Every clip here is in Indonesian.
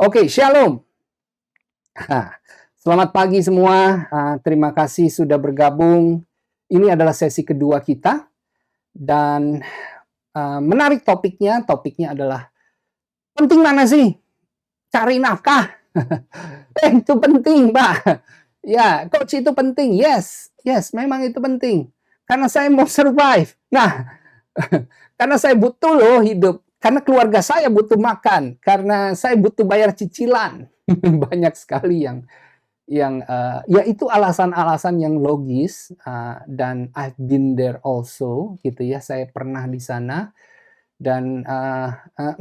Oke, shalom. Nah, selamat pagi semua. Terima kasih sudah bergabung. Ini adalah sesi kedua kita dan menarik topiknya. Topiknya adalah penting mana sih cari nafkah? Itu penting, Pak. Ya, coach itu penting. Yes, yes, memang itu penting. Karena saya mau survive. Nah, karena saya butuh loh hidup. Karena keluarga saya butuh makan. Karena saya butuh bayar cicilan. Banyak sekali yang ya itu alasan-alasan yang logis, dan I've been there also gitu ya, saya pernah di sana dan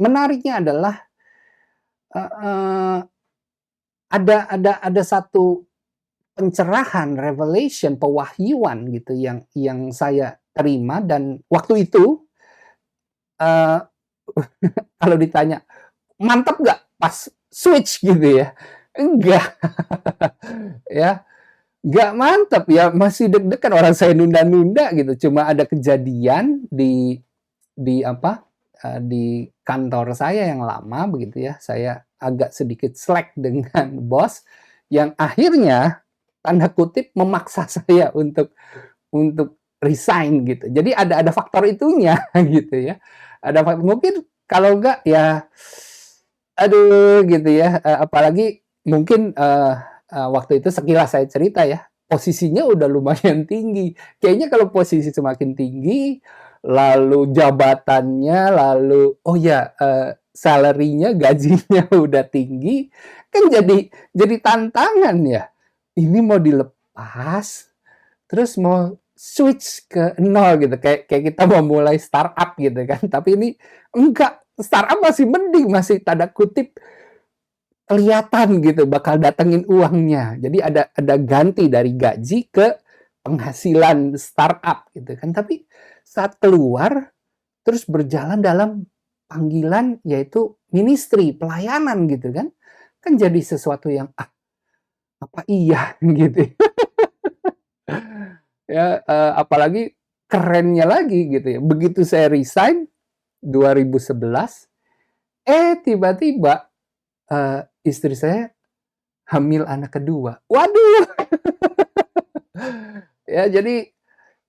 menariknya adalah uh, ada satu pencerahan, revelation, pewahyuan gitu yang saya terima dan waktu itu uh, kalau ditanya mantap nggak pas switch gitu ya, enggak. Ya, nggak mantap ya, masih deg-degan, orang saya nunda-nunda gitu. Cuma ada kejadian di apa, di kantor saya yang lama begitu ya, saya agak sedikit slack dengan bos, yang akhirnya, tanda kutip, "memaksa" saya untuk resign gitu. Jadi ada faktor itunya gitu ya. Ada mungkin kalau nggak ya, aduh gitu ya, apalagi mungkin, waktu itu sekilas saya cerita ya, posisinya udah lumayan tinggi. Kayaknya kalau posisi semakin tinggi, lalu jabatannya, lalu oh ya, salary-nya, gajinya udah tinggi, kan jadi tantangan ya. Ini mau dilepas, terus mau switch ke nol gitu, kayak kayak kita mau mulai startup gitu kan. Tapi ini enggak, startup masih mending, masih tanda kutip kelihatan gitu bakal datengin uangnya. Jadi ada ganti dari gaji ke penghasilan startup gitu kan. Tapi saat keluar terus berjalan dalam panggilan yaitu ministry, pelayanan gitu kan. Kan jadi sesuatu yang apa iya gitu. Ya, apalagi kerennya lagi gitu ya. Begitu saya resign 2011, tiba-tiba istri saya hamil anak kedua. Waduh, ya jadi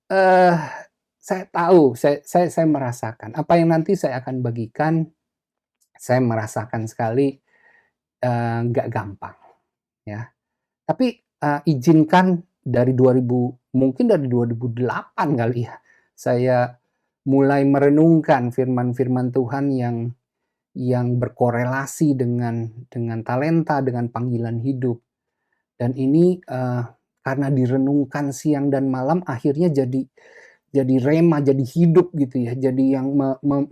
eh, saya tahu, saya merasakan apa yang nanti saya akan bagikan. Saya merasakan sekali nggak gampang, ya. Tapi izinkan dari 2000, mungkin dari 2008 kali ya, saya mulai merenungkan firman-firman Tuhan yang berkorelasi dengan talenta, dengan panggilan hidup. Dan ini karena direnungkan siang dan malam akhirnya jadi rema, jadi hidup gitu ya, jadi yang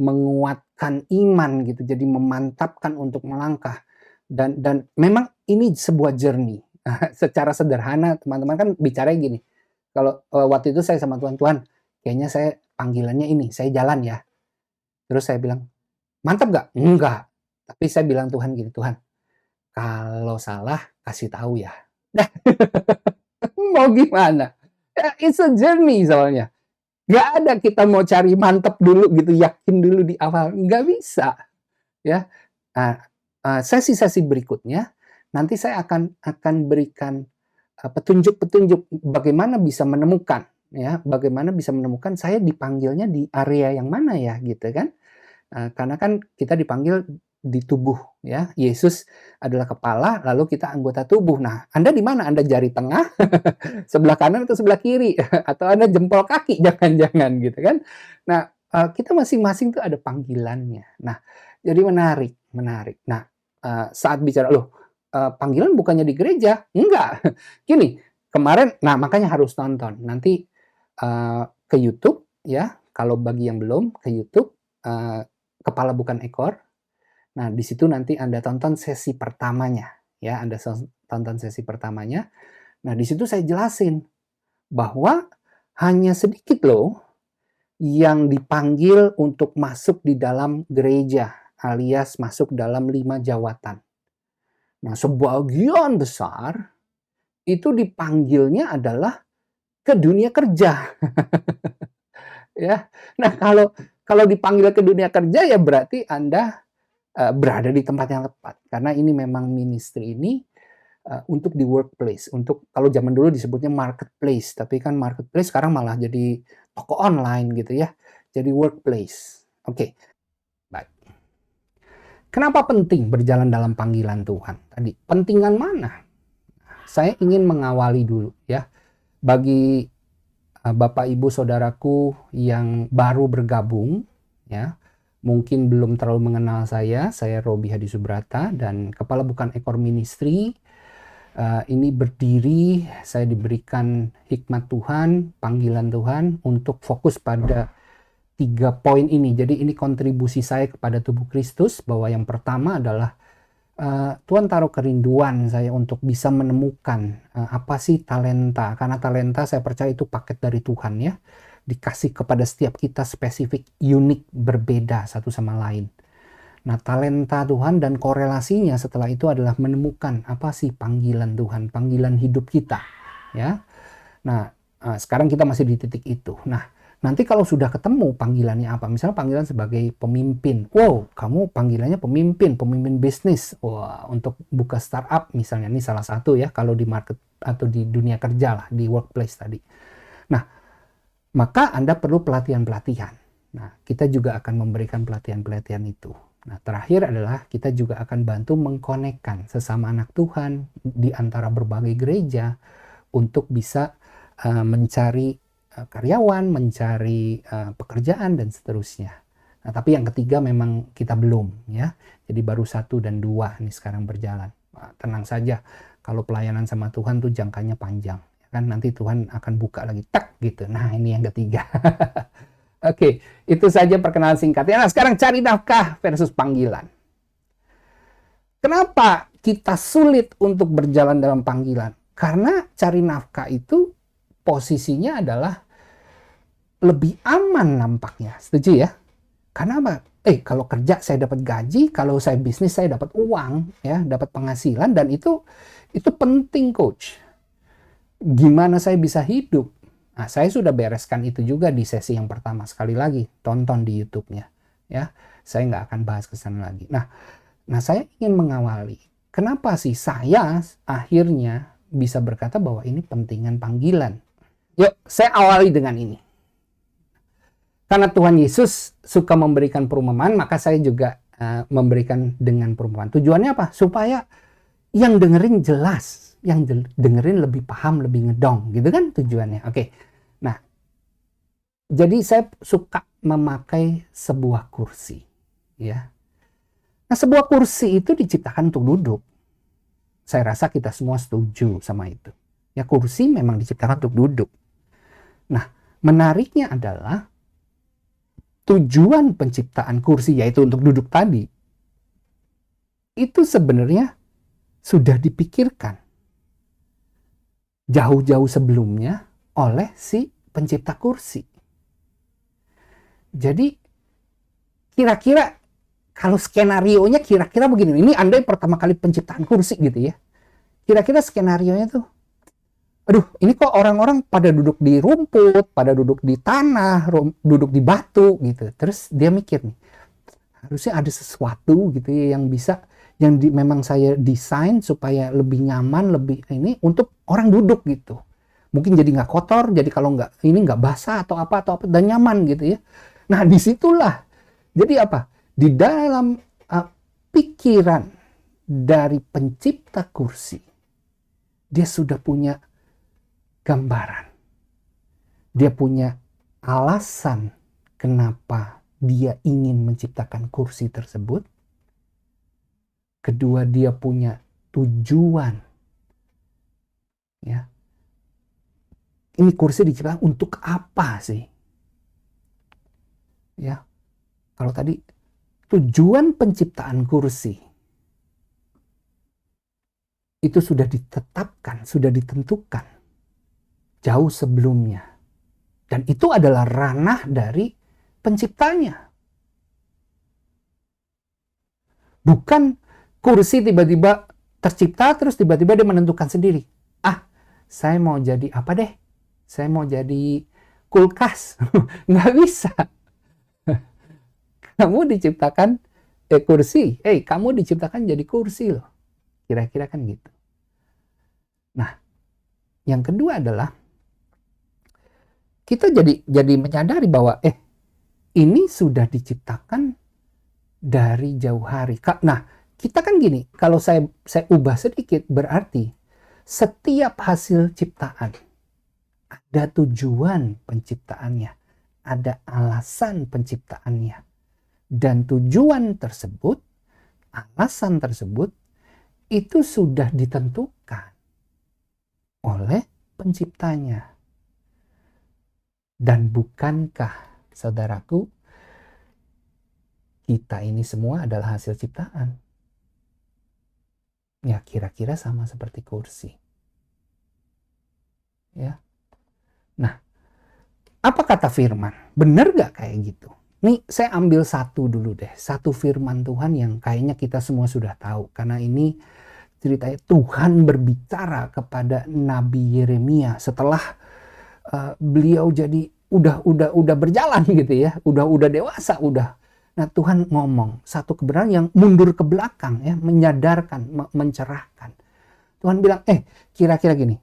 menguatkan iman gitu, jadi memantapkan untuk melangkah. Dan memang ini sebuah journey. Secara sederhana teman-teman kan bicaranya gini, kalau waktu itu saya sama Tuhan, "Tuhan, kayaknya saya panggilannya ini, saya jalan ya." Terus saya bilang, "Mantap nggak?" "Enggak." Tapi saya bilang Tuhan gini, "Tuhan, kalau salah kasih tahu ya." Nah, mau gimana? Ya, it's a journey soalnya. Nggak ada kita mau cari mantep dulu gitu, yakin dulu di awal, nggak bisa ya. Nah, sesi-sesi berikutnya nanti saya akan berikan petunjuk-petunjuk bagaimana bisa menemukan ya, bagaimana bisa menemukan saya dipanggilnya di area yang mana ya gitu kan. Karena kan kita dipanggil di tubuh ya, Yesus adalah kepala, lalu kita anggota tubuh. Nah, Anda di mana? Anda jari tengah, sebelah kanan atau sebelah kiri, atau Anda jempol kaki, jangan-jangan gitu kan. Nah, kita masing-masing tuh ada panggilannya. Nah, jadi menarik, menarik. Nah, saat bicara, "Loh, panggilan bukannya di gereja?" Enggak. Gini, kemarin, nah makanya harus nonton. Nanti ke YouTube ya, kalau bagi yang belum, ke YouTube, Kepala Bukan Ekor. Nah, di situ nanti Anda tonton sesi pertamanya, ya, Anda tonton sesi pertamanya. Nah, di situ saya jelasin bahwa hanya sedikit loh yang dipanggil untuk masuk di dalam gereja, alias masuk dalam 5 jawatan. Nah, sebagian besar itu dipanggilnya adalah ke dunia kerja. Ya. Nah, kalau kalau dipanggil ke dunia kerja ya berarti Anda berada di tempat yang tepat. Karena ini memang ministry ini untuk di workplace, untuk kalau zaman dulu disebutnya marketplace, tapi kan marketplace sekarang malah jadi toko online gitu ya, jadi workplace. Oke, baik. Kenapa penting berjalan dalam panggilan Tuhan? Tadi, pentingan mana? Saya ingin mengawali dulu ya, bagi Bapak Ibu Saudaraku yang baru bergabung ya, mungkin belum terlalu mengenal saya Robi Hadi Subrata dan Kepala Bukan Ekor Ministry. Ini berdiri, saya diberikan hikmat Tuhan, panggilan Tuhan untuk fokus pada 3 poin ini. Jadi ini kontribusi saya kepada tubuh Kristus, bahwa yang pertama adalah Tuhan taruh kerinduan saya untuk bisa menemukan apa sih talenta. Karena talenta saya percaya itu paket dari Tuhan ya. Dikasih kepada setiap kita spesifik, unik, berbeda satu sama lain. Nah, talenta Tuhan dan korelasinya setelah itu adalah menemukan apa sih panggilan Tuhan, panggilan hidup kita, ya. Nah, sekarang kita masih di titik itu. Nah, nanti kalau sudah ketemu panggilannya apa, misalnya panggilan sebagai pemimpin, wow, kamu panggilannya pemimpin bisnis, wah, untuk buka startup misalnya, ini salah satu ya, kalau di market atau di dunia kerja lah, di workplace tadi. Nah, maka Anda perlu pelatihan-pelatihan. Nah, kita juga akan memberikan pelatihan-pelatihan itu. Nah, terakhir adalah kita juga akan bantu mengkonekkan sesama anak Tuhan di antara berbagai gereja untuk bisa mencari karyawan, mencari pekerjaan, dan seterusnya. Nah, tapi yang ketiga memang kita belum ya. Jadi baru 1 dan 2 ini sekarang berjalan. Nah, tenang saja, kalau pelayanan sama Tuhan tuh jangkanya panjang. Kan nanti Tuhan akan buka lagi, tak gitu. Nah, ini yang ketiga. Oke, itu saja perkenalan singkatnya. Nah, sekarang cari nafkah versus panggilan. Kenapa kita sulit untuk berjalan dalam panggilan? Karena cari nafkah itu posisinya adalah lebih aman nampaknya. Setuju ya? Karena apa? Kalau kerja saya dapat gaji, kalau saya bisnis saya dapat uang, ya, dapat penghasilan, dan itu penting, coach. Gimana saya bisa hidup? Nah, saya sudah bereskan itu juga di sesi yang pertama. Sekali lagi, tonton di YouTube-nya. Ya, saya nggak akan bahas ke sana lagi. Nah, saya ingin mengawali. Kenapa sih saya akhirnya bisa berkata bahwa ini pentingan panggilan? Yuk, saya awali dengan ini. Karena Tuhan Yesus suka memberikan perumpamaan, maka saya juga memberikan dengan perumpamaan. Tujuannya apa? Supaya yang dengerin jelas, yang dengerin lebih paham, lebih ngedong, gitu kan tujuannya. Oke. Nah, jadi saya suka memakai sebuah kursi, ya. Nah, sebuah kursi itu diciptakan untuk duduk. Saya rasa kita semua setuju sama itu. Ya, kursi memang diciptakan untuk duduk. Nah, menariknya adalah tujuan penciptaan kursi, yaitu untuk duduk tadi, itu sebenarnya sudah dipikirkan jauh-jauh sebelumnya oleh si pencipta kursi. Jadi kira-kira kalau skenarionya kira-kira begini. Ini andai pertama kali penciptaan kursi gitu ya. Kira-kira skenarionya tuh, aduh, ini kok orang-orang pada duduk di rumput, pada duduk di tanah, duduk di batu gitu. Terus dia mikir nih, harusnya ada sesuatu gitu ya yang bisa, memang saya desain supaya lebih nyaman, lebih ini untuk orang duduk gitu. Mungkin jadi nggak kotor, jadi kalau nggak basah atau apa, dan nyaman gitu ya. Nah, disitulah. Jadi apa? Di dalam pikiran dari pencipta kursi, dia sudah punya gambaran. Dia punya alasan kenapa dia ingin menciptakan kursi tersebut. Kedua, dia punya tujuan. Ya. Ini kursi diciptakan untuk apa sih? Ya. Kalau tadi tujuan penciptaan kursi itu sudah ditetapkan, sudah ditentukan jauh sebelumnya. Dan itu adalah ranah dari penciptanya. Bukan kursi tiba-tiba tercipta terus tiba-tiba dia menentukan sendiri. Saya mau jadi apa deh? Saya mau jadi kulkas. Nggak bisa. Kamu diciptakan kursi. Kamu diciptakan jadi kursi loh. Kira-kira kan gitu. Nah, yang kedua adalah kita jadi menyadari bahwa ini sudah diciptakan dari jauh hari. Nah, kita kan gini, kalau saya ubah sedikit, berarti setiap hasil ciptaan ada tujuan penciptaannya, ada alasan penciptaannya, dan tujuan tersebut, alasan tersebut itu sudah ditentukan oleh penciptanya. Dan bukankah, saudaraku, kita ini semua adalah hasil ciptaan? Ya, kira-kira sama seperti kursi. Ya. Nah, apa kata firman? Benar gak kayak gitu? Nih, saya ambil satu dulu deh. Satu firman Tuhan yang kayaknya kita semua sudah tahu. Karena ini ceritanya Tuhan berbicara kepada Nabi Yeremia setelah beliau jadi udah berjalan gitu ya, udah dewasa, udah. Nah, Tuhan ngomong satu kebenaran yang mundur ke belakang ya, menyadarkan, mencerahkan. Tuhan bilang, kira-kira gini,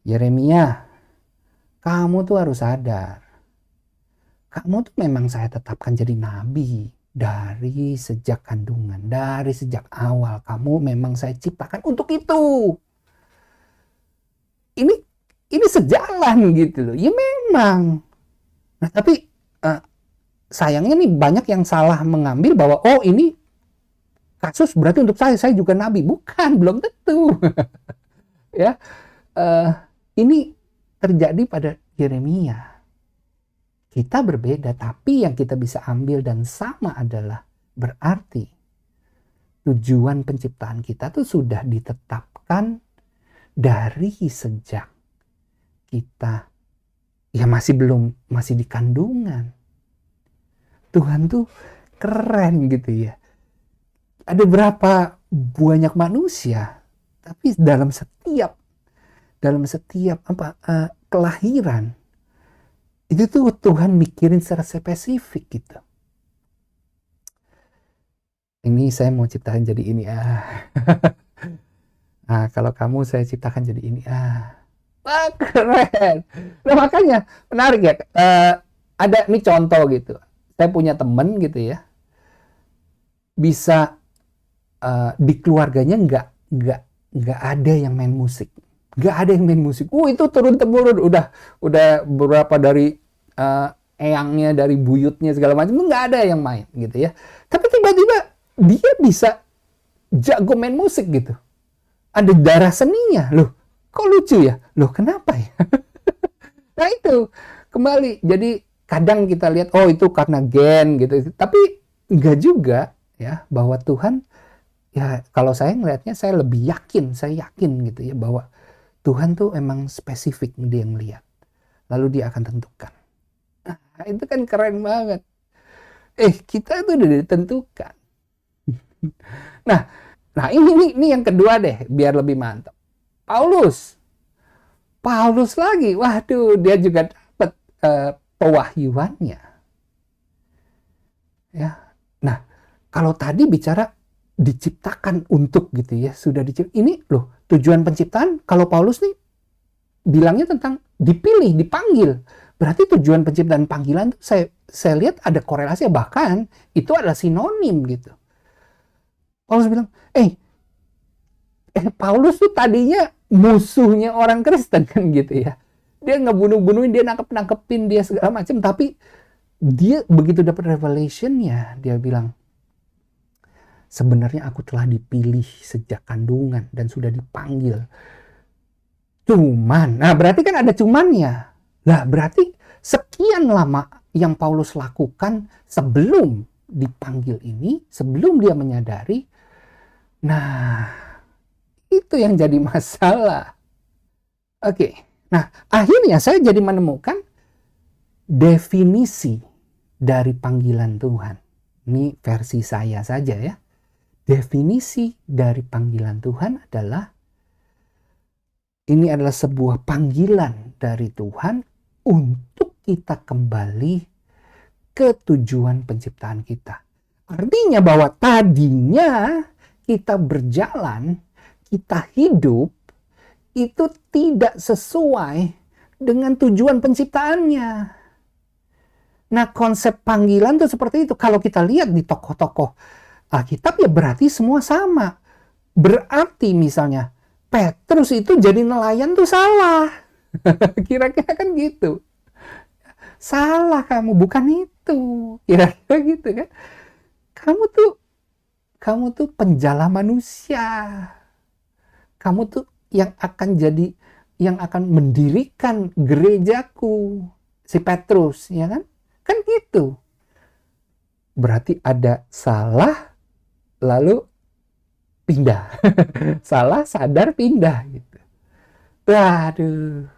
Yeremia, kamu tuh harus sadar, kamu tuh memang saya tetapkan jadi nabi dari sejak kandungan, dari sejak awal. Kamu memang saya ciptakan untuk itu. Ini sejalan gitu loh. Ya memang. Nah, tapi sayangnya nih banyak yang salah mengambil bahwa ini kasus berarti untuk saya juga nabi. Bukan, belum tentu. Ya, ini terjadi pada Yeremia. Kita berbeda, tapi yang kita bisa ambil dan sama adalah berarti tujuan penciptaan kita tuh sudah ditetapkan dari sejak kita masih di kandungan. Tuhan tuh keren gitu ya. Ada berapa banyak manusia, tapi dalam setiap kelahiran itu tuh Tuhan mikirin secara spesifik gitu. Ini saya mau ciptakan jadi ini Nah, kalau kamu saya ciptakan jadi ini Wah, keren. Nah, makanya menarik ya. Ada nih contoh gitu. Saya punya temen gitu ya. Bisa di keluarganya nggak ada yang main musik. Nggak ada yang main musik. Itu turun temurun. Udah berapa dari eyangnya, dari buyutnya segala macam, nggak ada yang main gitu ya. Tapi tiba-tiba dia bisa jago main musik gitu. Ada darah seninya loh. Kok lucu ya? Loh, kenapa ya? Nah, itu kembali. Jadi kadang kita lihat itu karena gen gitu. Tapi enggak juga ya, bahwa Tuhan ya, kalau saya ngelihatnya saya lebih yakin, saya yakin gitu ya bahwa Tuhan tuh emang spesifik dia yang lihat. Lalu dia akan tentukan. Nah, itu kan keren banget. Kita tuh udah ditentukan. Nah, ini yang kedua deh, biar lebih mantap. Paulus lagi, waduh, dia juga dapat pewahyuannya. Ya, nah, kalau tadi bicara diciptakan untuk gitu ya, sudah diciptakan. Ini loh, tujuan penciptaan. Kalau Paulus nih bilangnya tentang dipilih, dipanggil. Berarti tujuan penciptaan panggilan tuh saya lihat ada korelasi, bahkan itu adalah sinonim gitu. Paulus bilang, Paulus tuh tadinya musuhnya orang Kristen kan gitu ya. Dia ngebunuh-bunuhin, dia nangkep-nangkepin, dia segala macam. Tapi dia begitu dapat revelationnya, dia bilang, sebenarnya aku telah dipilih sejak kandungan dan sudah dipanggil. Nah berarti kan ada cumannya. Lah berarti sekian lama yang Paulus lakukan sebelum dipanggil ini, sebelum dia menyadari, nah itu yang jadi masalah. Oke. Nah, akhirnya saya jadi menemukan definisi dari panggilan Tuhan. Ini versi saya saja ya. Definisi dari panggilan Tuhan adalah, ini adalah sebuah panggilan dari Tuhan untuk kita kembali ke tujuan penciptaan kita. Artinya bahwa tadinya kita berjalan, kita hidup, itu tidak sesuai dengan tujuan penciptaannya. Nah, konsep panggilan tuh seperti itu. Kalau kita lihat di tokoh-tokoh Alkitab ya berarti semua sama. Berarti misalnya Petrus itu jadi nelayan tuh salah. Kira-kira kan gitu. Salah kamu, bukan itu. Kira-kira gitu kan. Kamu tuh penjala manusia. Kamu tuh yang akan mendirikan gerejaku. Si Petrus, ya kan? Kan gitu. Berarti ada salah, lalu pindah. Salah, sadar, pindah gitu. Waduh.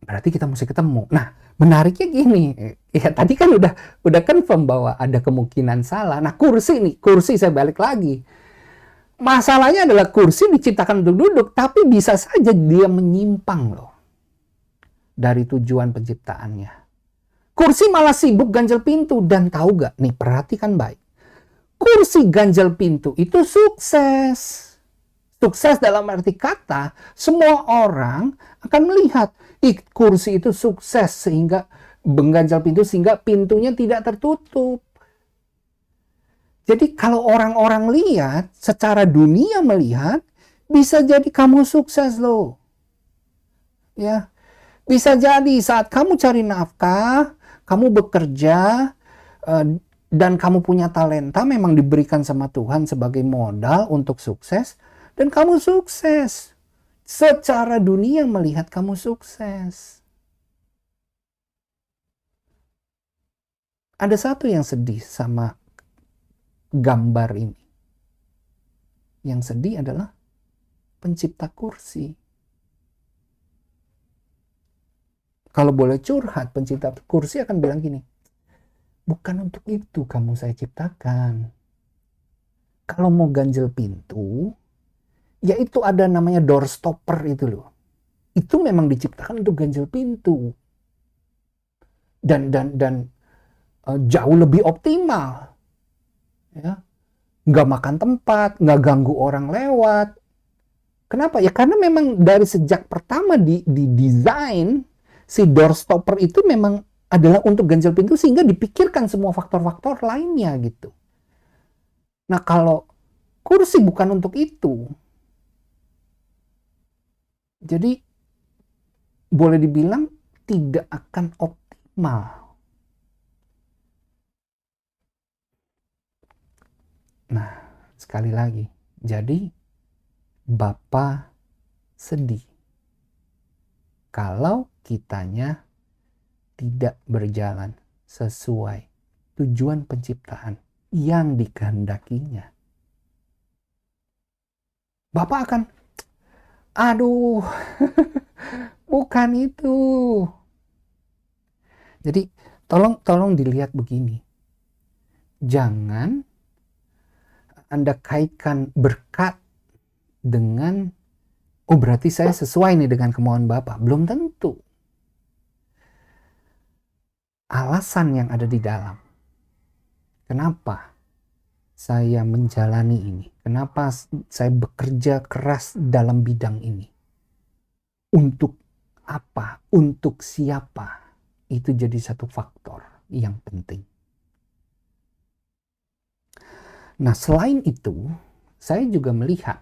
Berarti kita mesti ketemu. Nah, menariknya gini. Ya tadi kan udah confirm bahwa ada kemungkinan salah. Nah, kursi saya balik lagi. Masalahnya adalah kursi diciptakan untuk duduk, tapi bisa saja dia menyimpang loh dari tujuan penciptaannya. Kursi malah sibuk ganjel pintu, dan tahu gak? Nih, perhatikan baik. Kursi ganjel pintu itu sukses. Sukses dalam arti kata, semua orang akan melihat kursi itu sukses sehingga mengganjal pintu sehingga pintunya tidak tertutup. Jadi kalau orang-orang lihat, secara dunia melihat, bisa jadi kamu sukses loh. Ya, bisa jadi saat kamu cari nafkah, kamu bekerja, dan kamu punya talenta memang diberikan sama Tuhan sebagai modal untuk sukses, dan kamu sukses. Secara dunia melihat kamu sukses. Ada satu yang sedih sama gambar ini. Yang sedih adalah pencipta kursi. Kalau boleh curhat, pencipta kursi akan bilang gini, bukan untuk itu kamu saya ciptakan. Kalau mau ganjel pintu, yaitu ada namanya door stopper itu loh. Itu memang diciptakan untuk ganjel pintu. Dan jauh lebih optimal. Ya. Nggak makan tempat, nggak ganggu orang lewat. Kenapa? Ya karena memang dari sejak pertama di desain, si door stopper itu memang adalah untuk ganjel pintu sehingga dipikirkan semua faktor-faktor lainnya gitu. Nah kalau kursi bukan untuk itu, jadi boleh dibilang tidak akan optimal. Nah, sekali lagi, jadi Bapa sedih kalau kitanya tidak berjalan sesuai tujuan penciptaan yang dikehendakinya. Bapak akan, aduh, bukan itu. Jadi tolong dilihat begini. Jangan Anda kaitkan berkat dengan, oh berarti saya sesuai nih dengan kemauan Bapak. Belum tentu. Alasan yang ada di dalam. Kenapa saya menjalani ini? Kenapa saya bekerja keras dalam bidang ini? Untuk apa? Untuk siapa? Itu jadi satu faktor yang penting. Nah, selain itu, saya juga melihat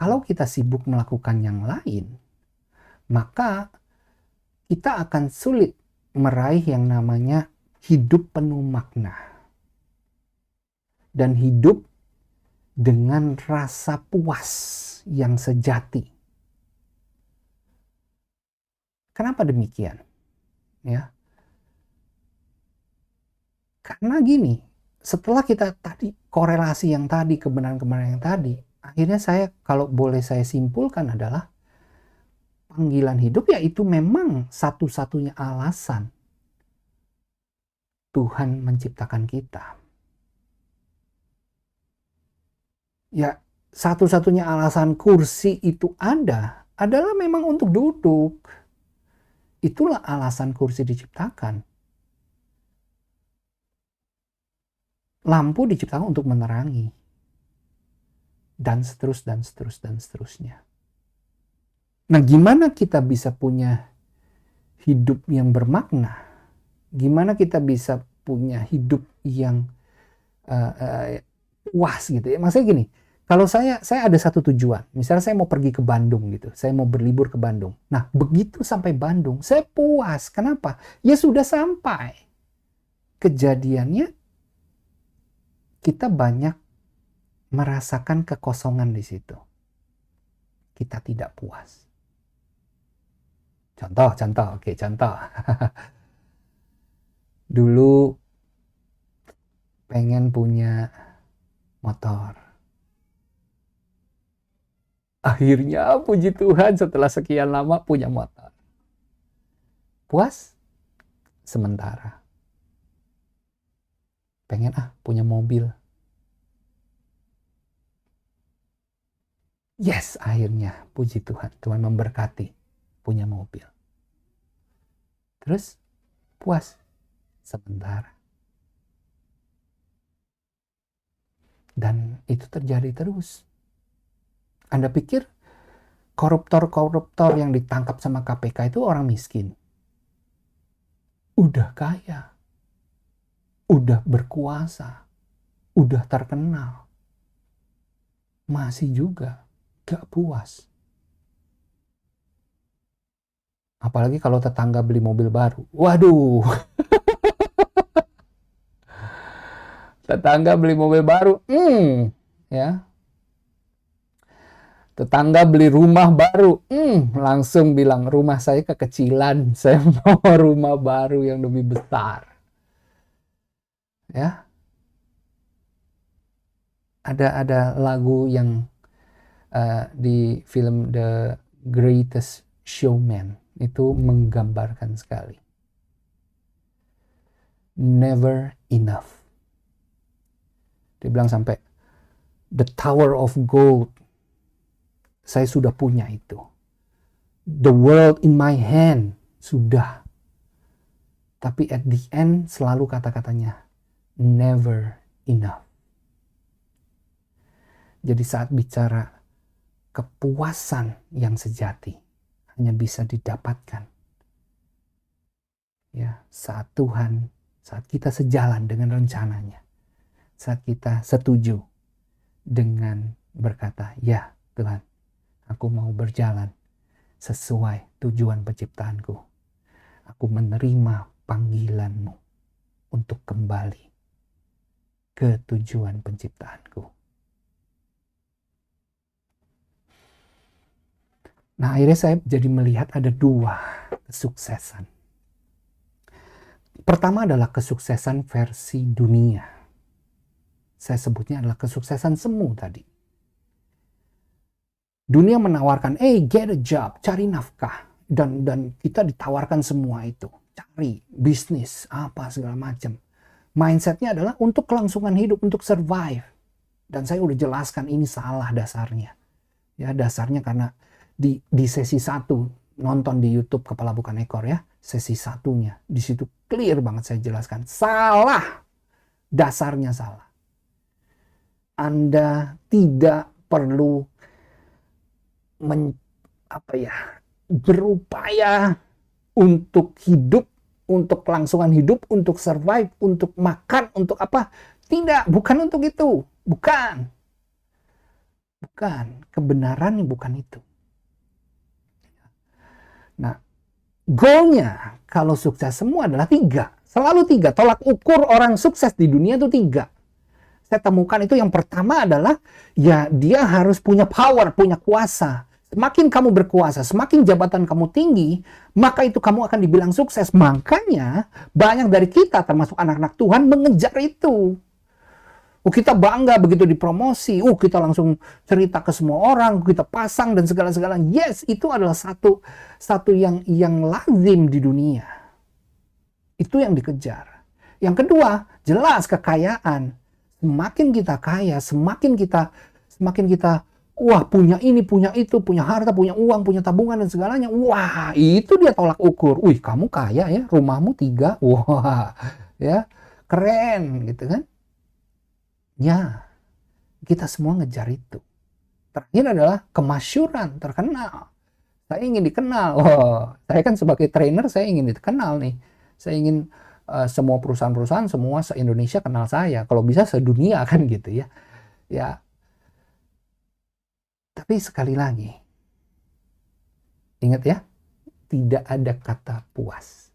kalau kita sibuk melakukan yang lain, maka kita akan sulit meraih yang namanya hidup penuh makna. Dan hidup dengan rasa puas yang sejati. Kenapa demikian? Ya. Karena gini, setelah kita tadi korelasi yang tadi, kebenaran-kebenaran yang tadi, akhirnya saya, kalau boleh saya simpulkan adalah panggilan hidup yaitu memang satu-satunya alasan Tuhan menciptakan kita. Ya, satu-satunya alasan kursi itu ada adalah memang untuk duduk. Itulah alasan kursi diciptakan. Lampu diciptakan untuk menerangi. Dan seterusnya. Nah, gimana kita bisa punya hidup yang bermakna? Gimana kita bisa punya hidup yang puas gitu ya? Maksudnya gini, kalau saya ada satu tujuan. Misalnya saya mau pergi ke Bandung gitu. Saya mau berlibur ke Bandung. Nah, begitu sampai Bandung, saya puas. Kenapa? Ya sudah sampai. Kejadiannya, kita banyak merasakan kekosongan di situ. Kita tidak puas. Contoh. Dulu pengen punya motor. Akhirnya puji Tuhan setelah sekian lama punya motor. Puas? Sementara. Pengen punya mobil. Yes, akhirnya puji Tuhan. Tuhan memberkati punya mobil. Terus puas? Sementara. Dan itu terjadi terus. Anda pikir koruptor-koruptor yang ditangkap sama KPK itu orang miskin? Udah kaya. Udah berkuasa. Udah terkenal. Masih juga gak puas. Apalagi kalau tetangga beli mobil baru. Waduh. Tetangga beli mobil baru. Ya. Tetangga beli rumah baru. Langsung bilang, rumah saya kekecilan. Saya mau rumah baru yang lebih besar. Ya. Ada lagu yang di film The Greatest Showman itu menggambarkan sekali. Never enough. Dia bilang sampai the tower of gold. Saya sudah punya itu. The world in my hand. Sudah. Tapi at the end selalu kata-katanya never enough. Jadi saat bicara kepuasan yang sejati hanya bisa didapatkan ya saat kita sejalan dengan rencananya, saat kita setuju dengan berkata, ya Tuhan, aku mau berjalan sesuai tujuan penciptaanku. Aku menerima panggilan-Mu untuk kembali ke tujuan penciptaanku. Nah, akhirnya saya jadi melihat ada dua kesuksesan. Pertama adalah kesuksesan versi dunia. Saya sebutnya adalah kesuksesan semu tadi. Dunia menawarkan, get a job, cari nafkah. Dan kita ditawarkan semua itu. Cari bisnis, apa segala macam. Mindsetnya adalah untuk kelangsungan hidup, untuk survive. Dan saya udah jelaskan ini salah dasarnya. Ya, dasarnya karena di sesi 1 nonton di YouTube Kepala Bukan Ekor ya, sesi 1-nya di situ clear banget saya jelaskan salah, dasarnya salah. Anda tidak perlu berupaya untuk hidup, untuk kelangsungan hidup, untuk survive, untuk makan, untuk apa? Tidak, bukan untuk itu, bukan. Kebenarannya bukan itu. Nah, goalnya kalau sukses semua adalah 3. Selalu 3. Tolak ukur orang sukses di dunia itu 3. Saya temukan itu yang pertama adalah, ya dia harus punya power, punya kuasa. Semakin kamu berkuasa, semakin jabatan kamu tinggi, maka itu kamu akan dibilang sukses. Makanya banyak dari kita, termasuk anak-anak Tuhan, mengejar itu. Kita bangga begitu dipromosi, kita langsung cerita ke semua orang, kita pasang dan segala-galanya. Yes, itu adalah satu yang lazim di dunia. Itu yang dikejar. Yang kedua, jelas kekayaan. Semakin kita kaya, semakin kita punya ini, punya itu, punya harta, punya uang, punya tabungan dan segalanya. Wah, itu dia tolak ukur. Wih, kamu kaya ya, rumahmu 3. Wah, ya, keren gitu kan. Ya, kita semua ngejar itu. Terakhir adalah kemasyuran, terkenal. Saya ingin dikenal. Oh, saya kan sebagai trainer, saya ingin dikenal nih. Saya ingin semua perusahaan-perusahaan semua se-Indonesia kenal saya. Kalau bisa sedunia kan gitu ya. Ya, tapi sekali lagi, ingat ya, tidak ada kata puas.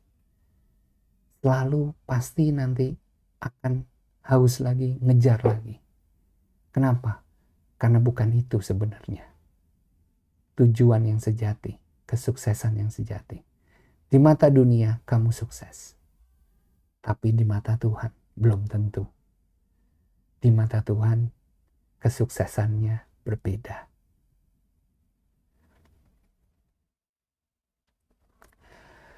Selalu pasti nanti akan haus lagi, ngejar lagi. Kenapa? Karena bukan itu sebenarnya tujuan yang sejati, kesuksesan yang sejati. Di mata dunia kamu sukses, tapi di mata Tuhan belum tentu. Di mata Tuhan kesuksesannya berbeda.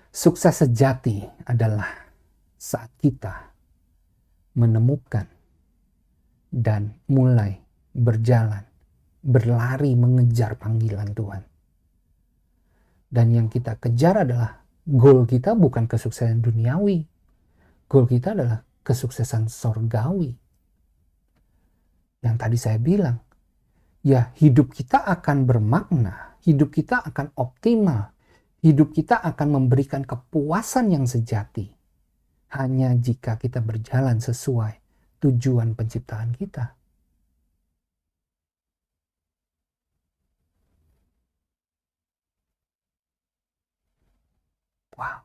Sukses sejati adalah saat kita menemukan dan mulai berjalan, berlari mengejar panggilan Tuhan. Dan yang kita kejar adalah goal kita bukan kesuksesan duniawi. Goal kita adalah kesuksesan sorgawi. Yang tadi saya bilang, ya hidup kita akan bermakna, hidup kita akan optimal, hidup kita akan memberikan kepuasan yang sejati. Hanya jika kita berjalan sesuai tujuan penciptaan kita. Wow.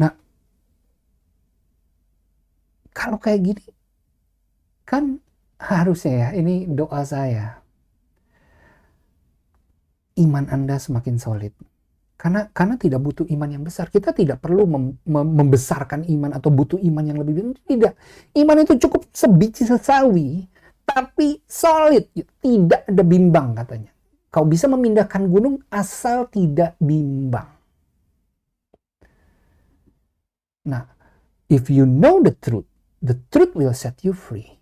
Nah, kalau kayak gini, kan harusnya ya, ini doa saya, iman Anda semakin solid. Karena tidak butuh iman yang besar. Kita tidak perlu membesarkan iman atau butuh iman yang lebih besar. Tidak. Iman itu cukup sebiji sesawi, tapi solid. Tidak ada bimbang katanya. Kau bisa memindahkan gunung asal tidak bimbang. Nah, if you know the truth will set you free.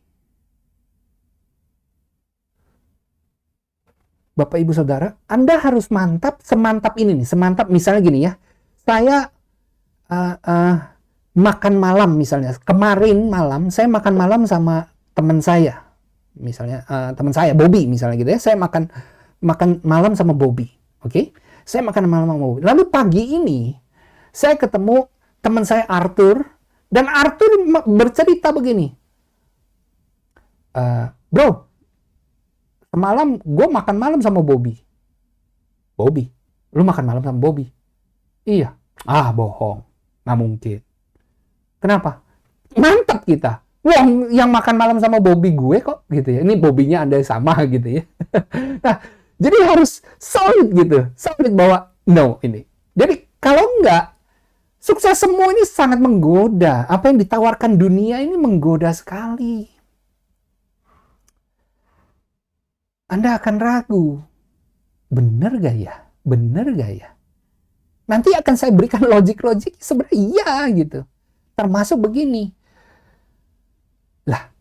Bapak Ibu Saudara, Anda harus mantap, semantap ini nih, semantap misalnya gini ya. Saya makan malam misalnya, kemarin malam saya makan malam sama teman saya. Misalnya teman saya Bobby misalnya gitu ya. Saya makan malam sama Bobby. Oke? Saya makan malam sama Bobby. Lalu pagi ini saya ketemu teman saya Arthur, dan Arthur bercerita begini. Bro, semalam gue makan malam sama Bobby. Bobby? Lu makan malam sama Bobby? Iya. Ah, bohong. Nggak mungkin. Kenapa? Mantap kita. Wah, yang makan malam sama Bobby gue kok gitu ya. Ini Bobby-nya Anda sama gitu ya. Nah, jadi harus solid gitu. Solid bahwa no ini. Jadi kalau enggak, sukses semua ini sangat menggoda. Apa yang ditawarkan dunia ini menggoda sekali. Anda akan ragu, benar gak ya? Benar gak ya? Nanti akan saya berikan logik-logik sebenarnya iya gitu. Termasuk begini. Lah,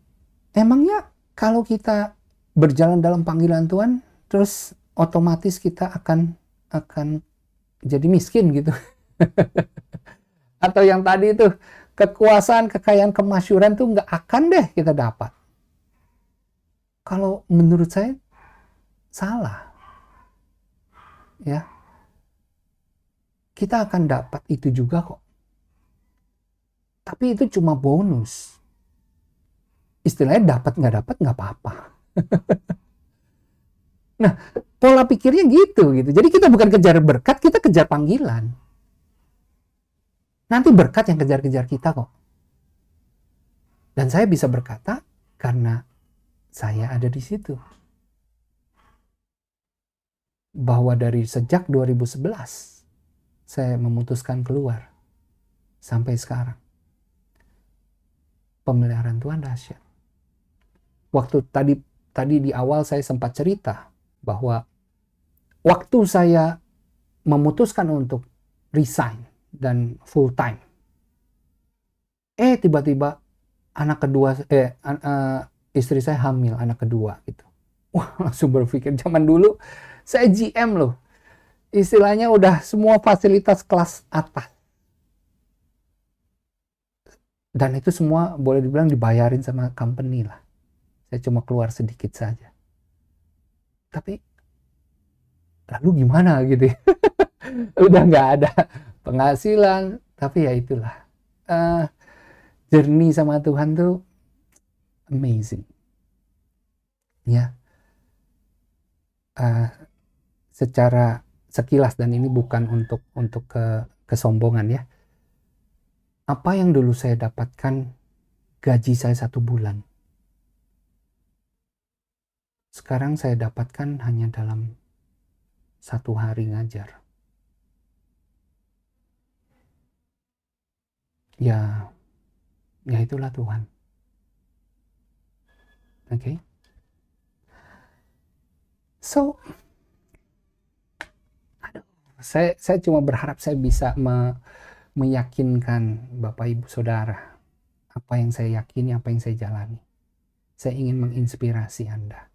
emangnya kalau kita berjalan dalam panggilan Tuhan, terus otomatis kita akan jadi miskin gitu. Atau yang tadi itu, kekuasaan, kekayaan, kemasyuran tuh nggak akan deh kita dapat. Kalau menurut saya, salah. Ya. Kita akan dapat itu juga kok. Tapi itu cuma bonus. Istilahnya dapat nggak apa-apa. Nah, pola pikirnya gitu. Jadi kita bukan kejar berkat, kita kejar panggilan. Nanti berkat yang kejar-kejar kita kok. Dan saya bisa berkata karena saya ada di situ. Bahwa dari sejak 2011 saya memutuskan keluar sampai sekarang. Pemeliharaan Tuhan dahsyat. Waktu tadi di awal saya sempat cerita bahwa waktu saya memutuskan untuk resign dan full time, tiba-tiba anak kedua, istri saya hamil anak kedua gitu. Wah, langsung berpikir, zaman dulu saya GM loh, istilahnya udah semua fasilitas kelas atas. Dan itu semua boleh dibilang dibayarin sama company lah. Saya cuma keluar sedikit saja. Tapi lalu gimana gitu ya? Udah nggak ada penghasilan, tapi ya itulah. Uh, Journey sama Tuhan tuh amazing. Ya, uh, secara sekilas, dan ini bukan untuk kesombongan ya. Apa yang dulu saya dapatkan, gaji saya 1 bulan, sekarang saya dapatkan hanya dalam 1 hari ngajar. Ya itulah Tuhan. Oke. So, saya cuma berharap saya bisa meyakinkan Bapak Ibu Saudara apa yang saya yakini, apa yang saya jalani. Saya ingin menginspirasi Anda.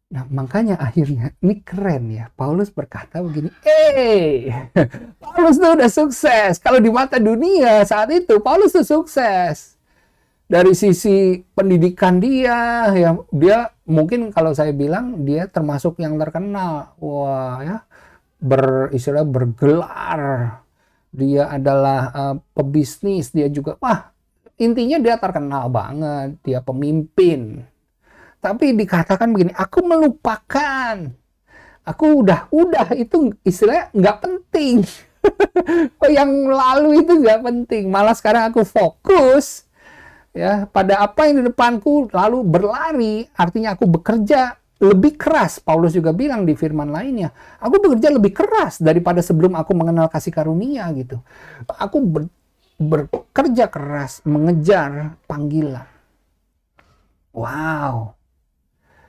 Nah, makanya akhirnya ini keren ya. Paulus berkata begini, Paulus tuh udah sukses. Kalau di mata dunia saat itu, Paulus tuh sukses. Dari sisi pendidikan dia, ya dia mungkin kalau saya bilang dia termasuk yang terkenal. Wah ya, istilah bergelar. Dia adalah pebisnis, dia juga, wah intinya dia terkenal banget, dia pemimpin. Tapi dikatakan begini, aku melupakan, aku udah itu istilahnya nggak penting. Oh, yang lalu itu nggak penting, malah sekarang aku fokus ya pada apa yang di depanku, lalu berlari, artinya aku bekerja lebih keras. Paulus juga bilang di firman lainnya, aku bekerja lebih keras daripada sebelum aku mengenal kasih karunia gitu. Aku bekerja keras mengejar panggilan. Wow.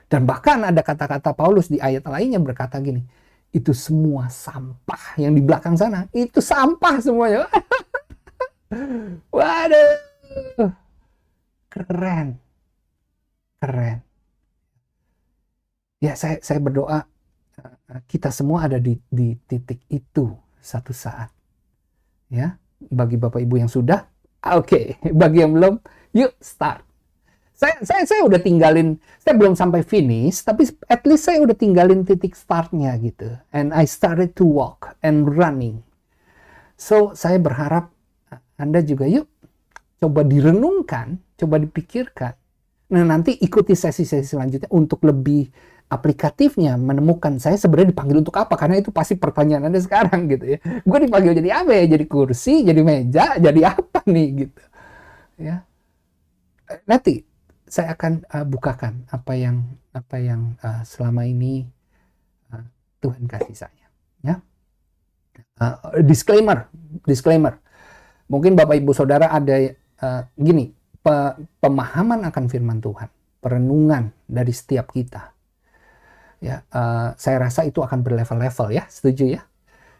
Dan bahkan ada kata-kata Paulus di ayat lainnya berkata gini, itu semua sampah yang di belakang sana, itu sampah semuanya. Waduh, keren. Ya, saya berdoa kita semua ada di titik itu satu saat. Ya, bagi Bapak Ibu yang sudah, oke. Bagi yang belum, yuk start. Saya udah tinggalin, saya belum sampai finish, tapi at least saya udah tinggalin titik startnya gitu. And I started to walk and running. So, saya berharap Anda juga yuk coba direnungkan, coba dipikirkan. Nah, nanti ikuti sesi-sesi selanjutnya untuk lebih aplikatifnya menemukan saya sebenarnya dipanggil untuk apa, karena itu pasti pertanyaan Anda sekarang gitu ya. Gue dipanggil jadi apa ya? Jadi kursi, jadi meja, jadi apa nih gitu. Ya. Nanti saya akan bukakan apa yang selama ini Tuhan kasih saya. Ya. Disclaimer. Mungkin Bapak Ibu Saudara ada gini, pemahaman akan firman Tuhan, perenungan dari setiap kita. Ya, saya rasa itu akan berlevel-level ya, setuju ya?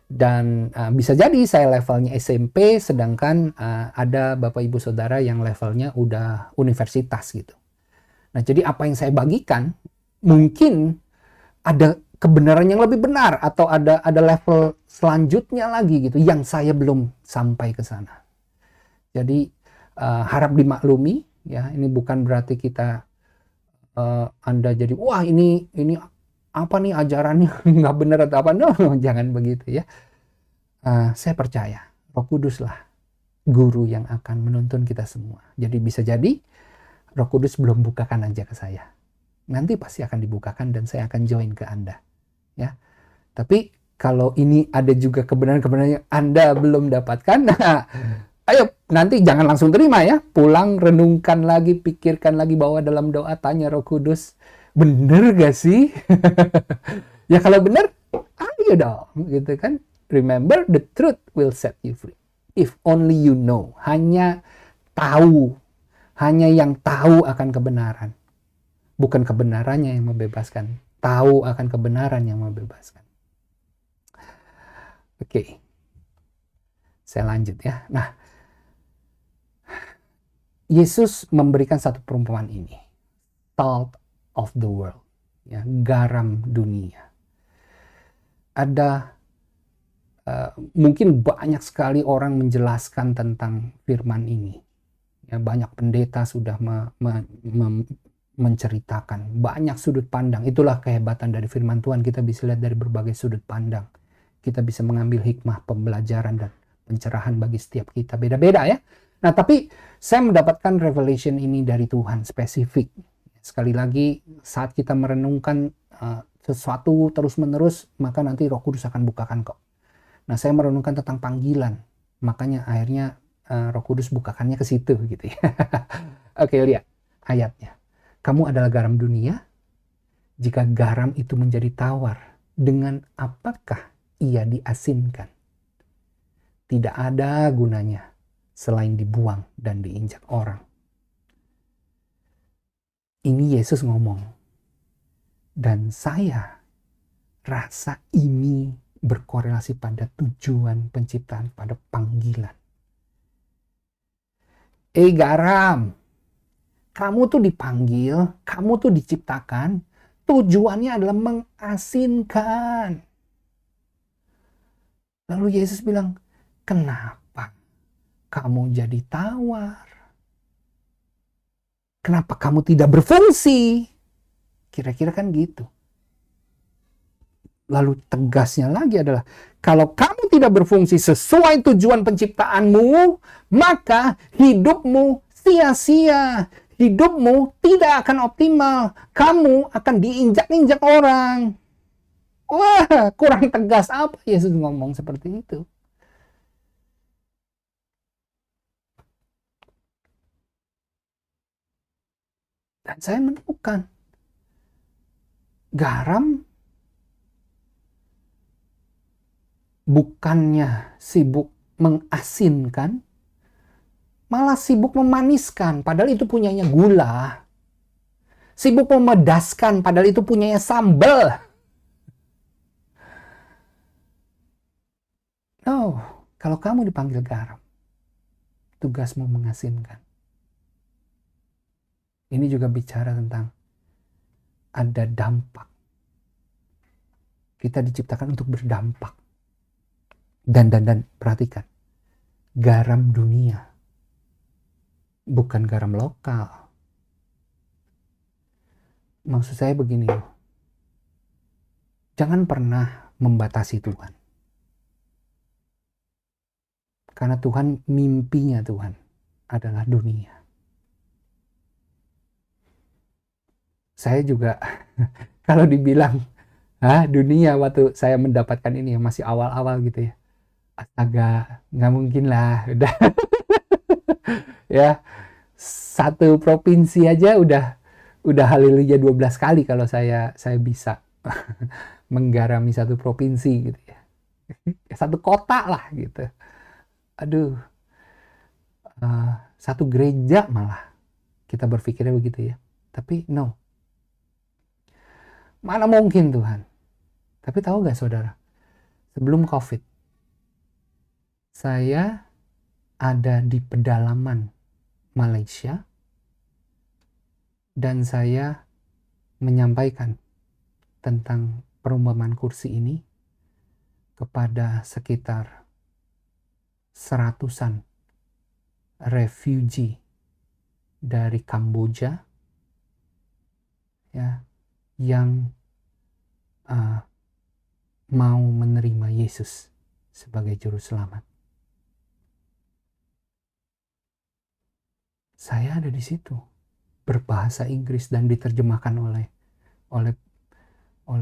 Dan bisa jadi saya levelnya SMP, sedangkan ada Bapak Ibu Saudara yang levelnya udah universitas gitu. Nah, jadi apa yang saya bagikan mungkin ada kebenaran yang lebih benar, atau ada level selanjutnya lagi gitu yang saya belum sampai ke sana. Jadi harap dimaklumi ya, ini bukan berarti kita Anda jadi wah ini apa nih ajarannya nggak benar atau apa. No, jangan begitu ya. Saya percaya Roh Kudus lah guru yang akan menuntun kita semua. Jadi bisa jadi Roh Kudus belum bukakan aja ke saya. Nanti pasti akan dibukakan dan saya akan join ke Anda. Ya. Tapi kalau ini ada juga kebenaran-kebenaran yang Anda belum dapatkan, nah ayo nanti jangan langsung terima ya. Pulang renungkan lagi, pikirkan lagi, bawa dalam doa, tanya Roh Kudus, bener gak sih? Ya kalau bener, ayo dong gitu kan. Remember, the truth will set you free. If only you know. Hanya tahu. Hanya yang tahu akan kebenaran. Bukan kebenarannya yang membebaskan. Tahu akan kebenaran yang membebaskan. Oke. Saya lanjut ya. Nah, Yesus memberikan satu perumpamaan ini. Salt of the world. Ya, garam dunia. Ada Mungkin banyak sekali orang menjelaskan tentang firman ini. Ya, banyak pendeta sudah menceritakan banyak sudut pandang. Itulah kehebatan dari firman Tuhan, kita bisa lihat dari berbagai sudut pandang. Kita bisa mengambil hikmah, pembelajaran, dan pencerahan bagi setiap kita. Beda-beda ya. Nah, tapi saya mendapatkan revelation ini dari Tuhan spesifik. Sekali lagi, saat kita merenungkan sesuatu terus-menerus, maka nanti Roh Kudus akan bukakan kok. Nah, saya merenungkan tentang panggilan. Makanya akhirnya Roh Kudus bukakannya ke situ gitu ya. Oke, lihat ayatnya. Kamu adalah garam dunia. Jika garam itu menjadi tawar, dengan apakah ia diasinkan? Tidak ada gunanya selain dibuang dan diinjak orang. Ini Yesus ngomong. Dan saya rasa ini berkorelasi pada tujuan penciptaan, pada panggilan. Garam, kamu tuh dipanggil, kamu tuh diciptakan, tujuannya adalah mengasinkan. Lalu Yesus bilang, kenapa kamu jadi tawar? Kenapa kamu tidak berfungsi? Kira-kira kan gitu. Lalu tegasnya lagi adalah, kalau kamu tidak berfungsi sesuai tujuan penciptaanmu, maka hidupmu sia-sia. Hidupmu tidak akan optimal. Kamu akan diinjak-injak orang. Wah, kurang tegas apa Yesus ngomong seperti itu? Dan saya menemukan garam bukannya sibuk mengasinkan, malah sibuk memaniskan, padahal itu punyanya gula. Sibuk memedaskan, padahal itu punyanya sambal. No, kalau kamu dipanggil garam, tugasmu mengasinkan. Ini juga bicara tentang ada dampak. Kita diciptakan untuk berdampak. Dan perhatikan, garam dunia, bukan garam lokal. Maksud saya begini, jangan pernah membatasi Tuhan. Karena Tuhan, mimpinya Tuhan adalah dunia. Saya juga kalau dibilang dunia waktu saya mendapatkan ini masih awal-awal gitu ya, astaga, nggak mungkin lah, udah ya, satu provinsi aja udah haleluya 12 kali kalau saya bisa menggarami satu provinsi gitu ya, satu kota lah gitu. Aduh, satu gereja malah kita berpikirnya begitu ya. Tapi no, mana mungkin Tuhan. Tapi tahu gak saudara, sebelum COVID, saya ada di pedalaman Malaysia dan saya menyampaikan tentang perumpamaan kursi ini kepada sekitar 100-an refugee dari Kamboja ya, yang mau menerima Yesus sebagai juru selamat. Saya ada di situ, berbahasa Inggris dan diterjemahkan oleh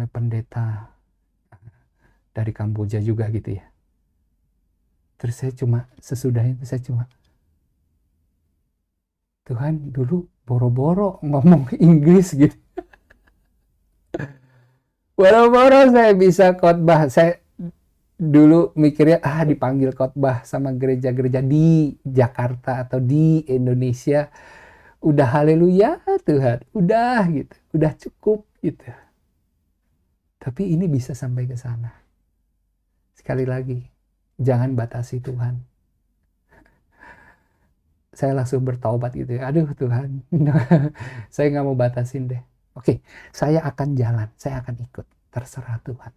pendeta dari Kamboja juga gitu ya. Terus saya sesudah itu saya Tuhan, dulu boro-boro ngomong Inggris gitu. Boro-boro saya bisa khotbah. Saya dulu mikirnya dipanggil khotbah sama gereja-gereja di Jakarta atau di Indonesia, udah haleluya Tuhan, udah gitu, udah cukup gitu. Tapi ini bisa sampai ke sana. Sekali lagi, jangan batasi Tuhan. Saya langsung bertaubat gitu ya. Aduh Tuhan, saya nggak mau batasin deh. Oke, saya akan jalan, saya akan ikut. Terserah Tuhan.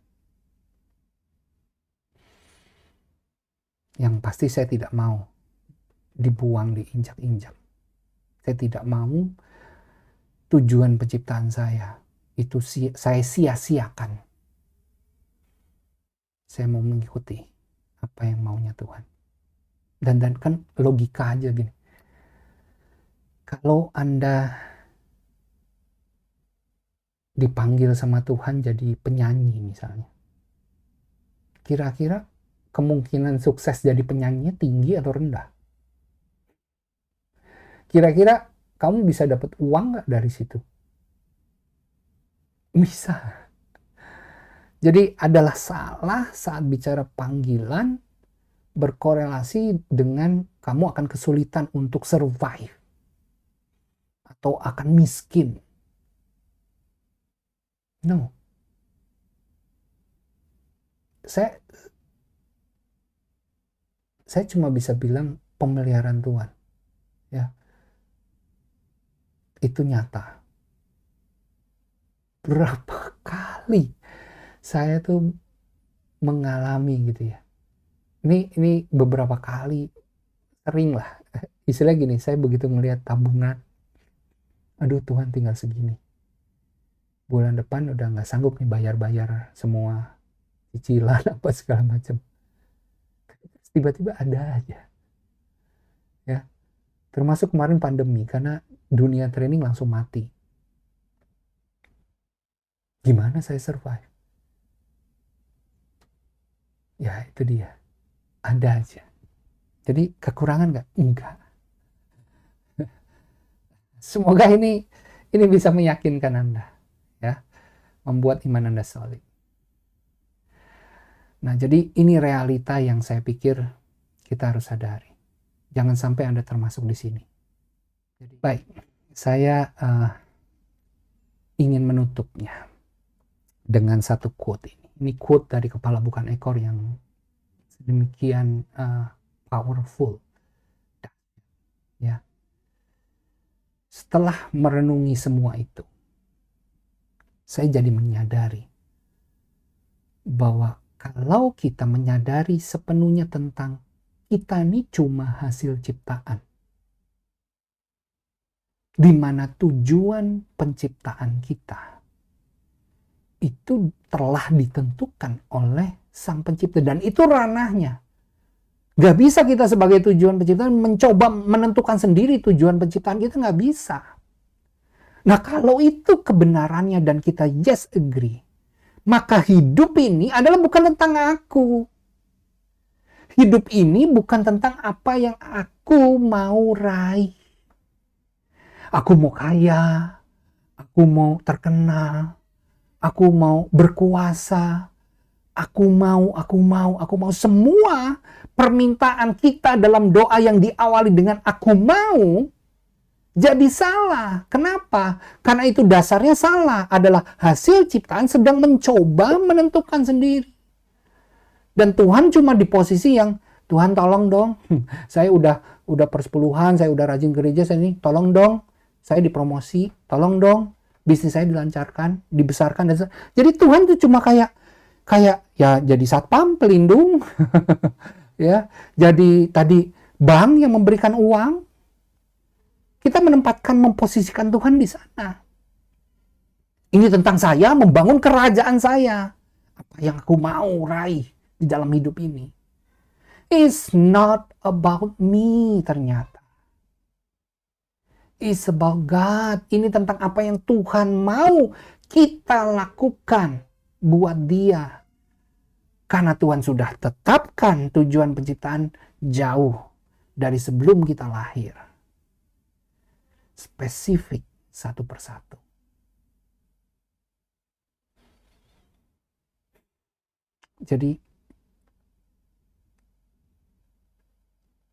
Yang pasti saya tidak mau dibuang, diinjak-injak. Saya tidak mau tujuan penciptaan saya itu saya sia-siakan. Saya mau mengikuti apa yang maunya Tuhan. Dan kan logika aja gini. Kalau Anda dipanggil sama Tuhan jadi penyanyi misalnya, kira-kira kemungkinan sukses jadi penyanyinya tinggi atau rendah? Kira-kira kamu bisa dapat uang nggak dari situ? Bisa. Jadi adalah salah saat bicara panggilan berkorelasi dengan kamu akan kesulitan untuk survive atau akan miskin. No. Saya cuma bisa bilang pemeliharaan Tuhan. Ya. Itu nyata. Berapa kali saya tuh mengalami gitu ya. Ini beberapa kali, sering lah. Istilah gini, saya begitu melihat tabungan, aduh Tuhan tinggal segini. Bulan depan udah nggak sanggup nih bayar-bayar semua cicilan apa segala macam. Tiba-tiba ada aja. Ya. Termasuk kemarin pandemi, karena dunia training langsung mati. Gimana saya survive? Ya itu dia. Ada aja. Jadi kekurangan nggak? Enggak. Semoga ini bisa meyakinkan Anda, ya, membuat iman Anda solid. Nah, jadi ini realita yang saya pikir kita harus sadari. Jangan sampai Anda termasuk di sini. Jadi, baik, saya ingin menutupnya dengan satu quote ini. Ini quote dari Kepala Bukan Ekor yang sedemikian powerful. Ya. Setelah merenungi semua itu, saya jadi menyadari bahwa kalau kita menyadari sepenuhnya tentang kita ini cuma hasil ciptaan, di mana tujuan penciptaan kita itu telah ditentukan oleh Sang Pencipta, dan itu ranahnya. Gak bisa kita sebagai tujuan penciptaan mencoba menentukan sendiri tujuan penciptaan kita, gak bisa. Nah, kalau itu kebenarannya dan kita yes agree, maka hidup ini adalah bukan tentang aku. Hidup ini bukan tentang apa yang aku mau raih. Aku mau kaya, aku mau terkenal, aku mau berkuasa, aku mau. Semua permintaan kita dalam doa yang diawali dengan aku mau, jadi salah. Kenapa? Karena itu dasarnya salah, adalah hasil ciptaan sedang mencoba menentukan sendiri. Dan Tuhan cuma di posisi yang, Tuhan tolong dong, saya udah persepuluhan, saya udah rajin gereja, saya ini tolong dong, saya dipromosi, tolong dong, bisnis saya dilancarkan, dibesarkan. Jadi Tuhan itu cuma kayak ya jadi satpam pelindung, ya, jadi tadi bank yang memberikan uang. Kita memposisikan Tuhan di sana. Ini tentang saya membangun kerajaan saya. Apa yang aku mau raih di dalam hidup ini. It's not about me ternyata. It's about God. Ini tentang apa yang Tuhan mau kita lakukan buat Dia. Karena Tuhan sudah tetapkan tujuan penciptaan jauh dari sebelum kita lahir. Spesifik satu persatu. Jadi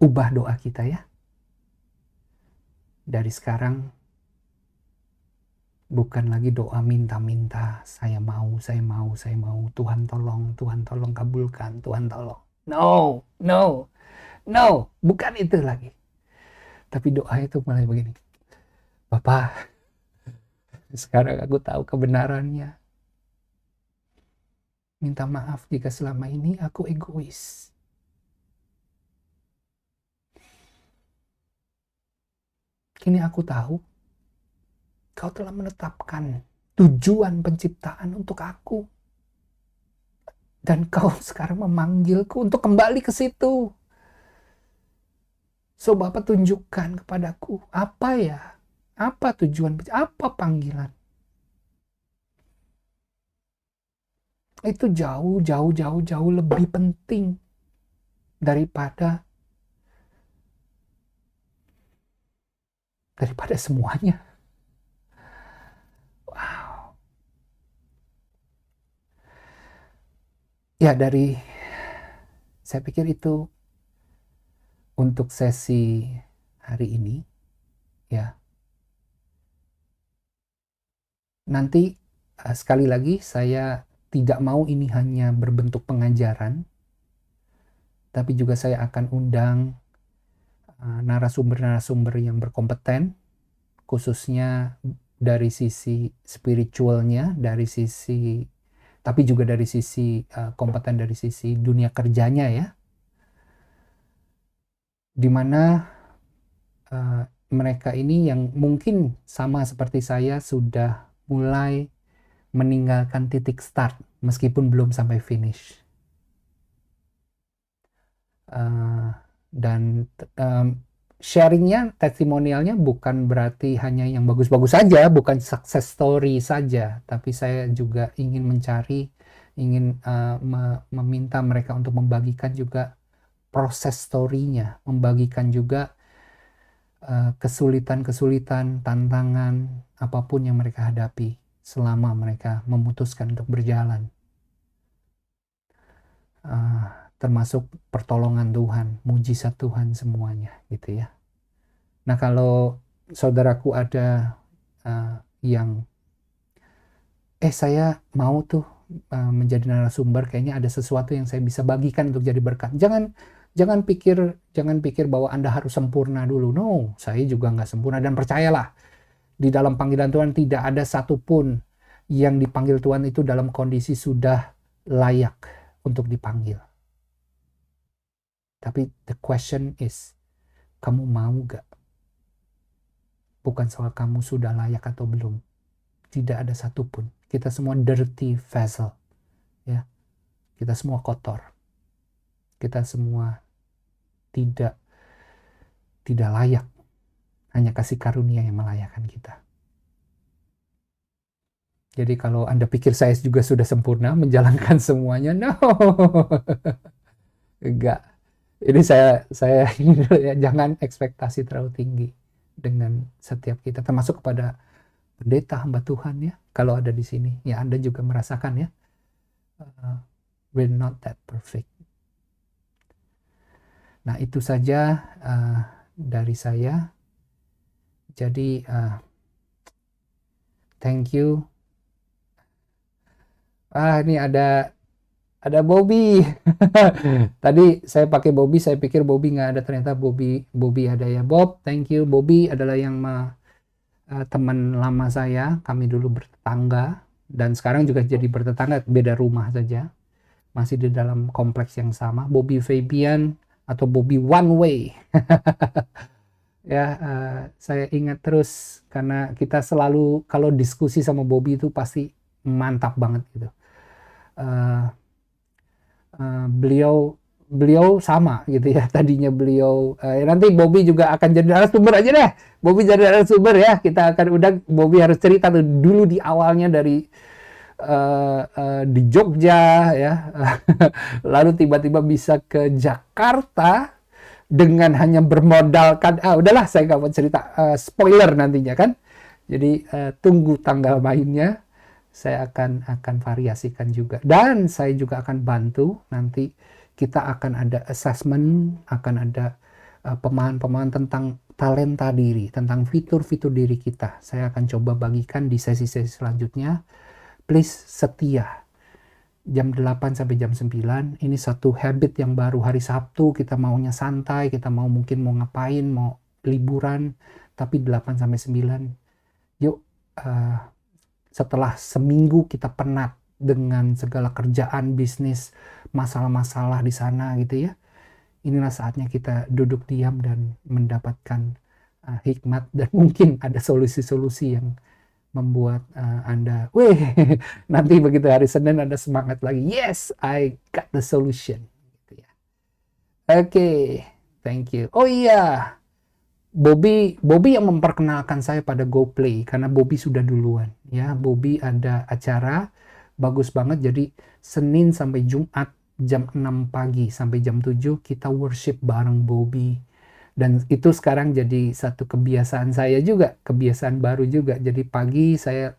ubah doa kita ya. Dari sekarang bukan lagi doa minta-minta, saya mau, Tuhan tolong kabulkan, Tuhan tolong. No, bukan itu lagi. Tapi doa itu mulai begini. Bapak, sekarang aku tahu kebenarannya. Minta maaf jika selama ini aku egois. Kini aku tahu, Kau telah menetapkan tujuan penciptaan untuk aku. Dan Kau sekarang memanggilku untuk kembali ke situ. So, Bapak tunjukkan kepadaku, apa ya? Apa tujuan, apa panggilan? Itu jauh lebih penting daripada semuanya. Wow. Ya, saya pikir itu untuk sesi hari ini, ya. Nanti sekali lagi saya tidak mau ini hanya berbentuk pengajaran, tapi juga saya akan undang narasumber-narasumber yang berkompeten, khususnya dari sisi spiritualnya, tapi juga dari sisi kompeten dari sisi dunia kerjanya ya, dimana mereka ini yang mungkin sama seperti saya sudah mulai meninggalkan titik start meskipun belum sampai finish. Dan sharingnya, testimonialnya bukan berarti hanya yang bagus-bagus saja, bukan success story saja, tapi saya juga ingin meminta mereka untuk membagikan juga proses story-nya, membagikan juga kesulitan-kesulitan, tantangan, apapun yang mereka hadapi selama mereka memutuskan untuk berjalan. Termasuk pertolongan Tuhan, mujizat Tuhan semuanya gitu ya. Nah, kalau saudaraku ada yang saya mau tuh menjadi narasumber, kayaknya ada sesuatu yang saya bisa bagikan untuk jadi berkat. Jangan pikir bahwa Anda harus sempurna dulu. No, saya juga nggak sempurna, dan percayalah, di dalam panggilan Tuhan tidak ada satupun yang dipanggil Tuhan itu dalam kondisi sudah layak untuk dipanggil. Tapi the question is, kamu mau gak? Bukan soal kamu sudah layak atau belum. Tidak ada satupun. Kita semua dirty vessel. Ya. Kita semua kotor. Kita semua tidak layak. Hanya kasih karunia yang melayakkan kita. Jadi kalau Anda pikir saya juga sudah sempurna menjalankan semuanya, no. Enggak. Ini saya ini ya, jangan ekspektasi terlalu tinggi dengan setiap kita, termasuk kepada pendeta hamba Tuhan ya. Kalau ada di sini, ya Anda juga merasakan ya, we're not that perfect. Nah, itu saja dari saya. Jadi thank you. Ini ada Bobby. Tadi saya pakai Bobby, saya pikir Bobby nggak ada, ternyata Bobby ada ya. Bob, thank you. Bobby adalah yang teman lama saya, kami dulu bertetangga, dan sekarang juga jadi bertetangga, beda rumah saja, masih di dalam kompleks yang sama. Bobby Fabian atau Bobby One Way. Ya, saya ingat terus karena kita selalu kalau diskusi sama Bobby itu pasti mantap banget gitu. Beliau sama gitu ya, tadinya beliau nanti Bobby juga akan jadi narasumber aja deh. Bobby jadi narasumber ya, kita akan undang Bobby, harus cerita tuh dulu di awalnya dari di Jogja ya. Lalu tiba-tiba bisa ke Jakarta dengan hanya bermodalkan udahlah saya nggak mau cerita, spoiler nantinya kan. Jadi tunggu tanggal mainnya. Saya akan variasikan juga, dan saya juga akan bantu. Nanti kita akan ada assessment, akan ada pemahaman tentang talenta diri, tentang fitur-fitur diri kita. Saya akan coba bagikan di sesi-sesi selanjutnya. Please setia. Jam 8 sampai jam 9, ini satu habit yang baru. Hari Sabtu kita maunya santai, kita mungkin mau ngapain, mau liburan, tapi 8 sampai 9, yuk setelah seminggu kita penat dengan segala kerjaan, bisnis, masalah-masalah di sana gitu ya. Inilah saatnya kita duduk diam dan mendapatkan hikmat, dan mungkin ada solusi-solusi yang membuat Anda, weh, nanti begitu hari Senin Anda semangat lagi, yes, I got the solution. Gitu ya. Oke, thank you. Oh iya, Bobby yang memperkenalkan saya pada GoPlay, karena Bobby sudah duluan. Ya, Bobby ada acara bagus banget. Jadi Senin sampai Jumat jam 6 pagi sampai jam 7 kita worship bareng Bobby. Dan itu sekarang jadi satu kebiasaan saya juga, kebiasaan baru juga. Jadi pagi saya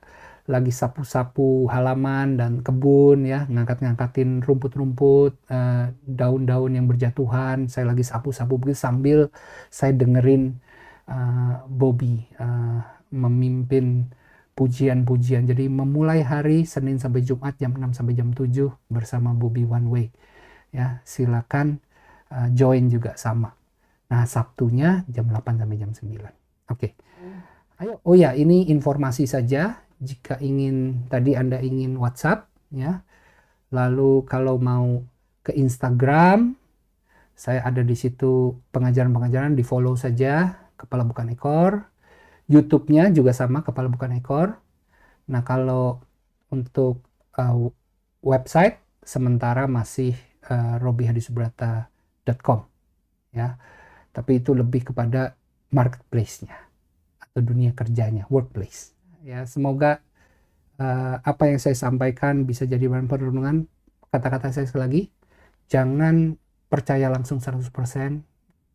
lagi sapu-sapu halaman dan kebun ya, ngangkat-ngangkatin rumput-rumput, daun-daun yang berjatuhan, saya lagi sapu-sapu begitu sambil saya dengerin Bobby memimpin pujian-pujian. Jadi memulai hari Senin sampai Jumat jam 6 sampai jam 7 bersama Bobby One Way. Ya, silakan join juga sama. Nah, Sabtunya jam 8 sampai jam 9. Oke. Ayo. Oh ya, ini informasi saja. Jika tadi Anda ingin WhatsApp ya. Lalu kalau mau ke Instagram, saya ada di situ pengajaran-pengajaran, di-follow saja, Kepala Bukan Ekor. YouTube-nya juga sama, Kepala Bukan Ekor. Nah, kalau untuk website sementara masih robbyhadisubrata.com ya. Tapi itu lebih kepada marketplace-nya atau dunia kerjanya, workplace. Ya, semoga apa yang saya sampaikan bisa jadi bahan perenungan. Kata-kata saya sekali lagi, jangan percaya langsung 100%,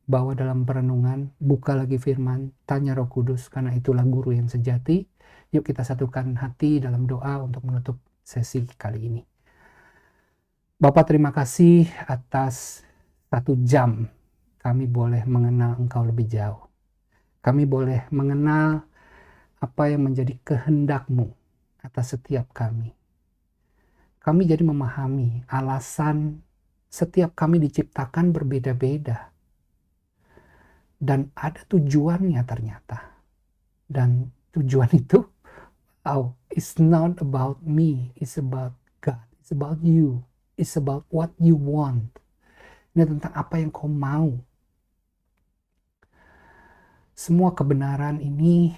bawa dalam perenungan, buka lagi firman, tanya Roh Kudus, karena itulah guru yang sejati. Yuk kita satukan hati dalam doa untuk menutup sesi kali ini. Bapak, terima kasih atas 1 jam kami boleh mengenal Engkau lebih jauh. Kami boleh mengenal apa yang menjadi kehendak-Mu atas setiap kami. Kami jadi memahami alasan setiap kami diciptakan berbeda-beda. Dan ada tujuannya ternyata. Dan tujuan itu, it's not about me, it's about God, it's about you, it's about what you want. Ini tentang apa yang kau mau. Semua kebenaran ini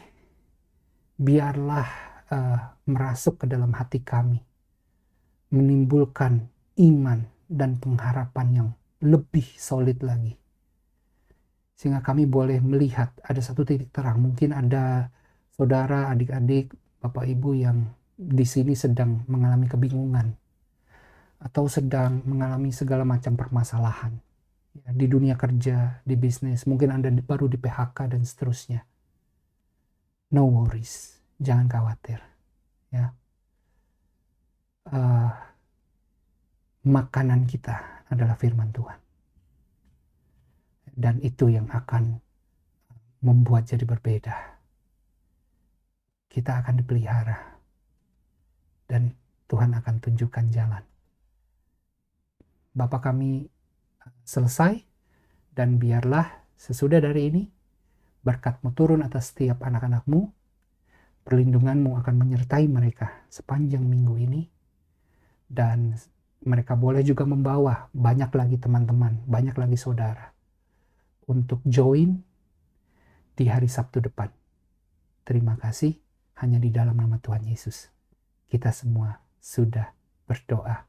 biarlah merasuk ke dalam hati kami, menimbulkan iman dan pengharapan yang lebih solid lagi. Sehingga kami boleh melihat ada satu titik terang. Mungkin ada saudara, adik-adik, bapak ibu yang di sini sedang mengalami kebingungan atau sedang mengalami segala macam permasalahan ya, di dunia kerja, di bisnis. Mungkin Anda baru di PHK dan seterusnya. No worries, jangan khawatir. Ya, makanan kita adalah firman Tuhan. Dan itu yang akan membuat jadi berbeda. Kita akan dipelihara. Dan Tuhan akan tunjukkan jalan. Bapa kami selesai. Dan biarlah sesudah dari ini, berkat-Mu turun atas setiap anak-anak-Mu. Perlindungan-Mu akan menyertai mereka sepanjang minggu ini. Dan mereka boleh juga membawa banyak lagi teman-teman, banyak lagi saudara untuk join di hari Sabtu depan. Terima kasih, hanya di dalam nama Tuhan Yesus kita semua sudah berdoa.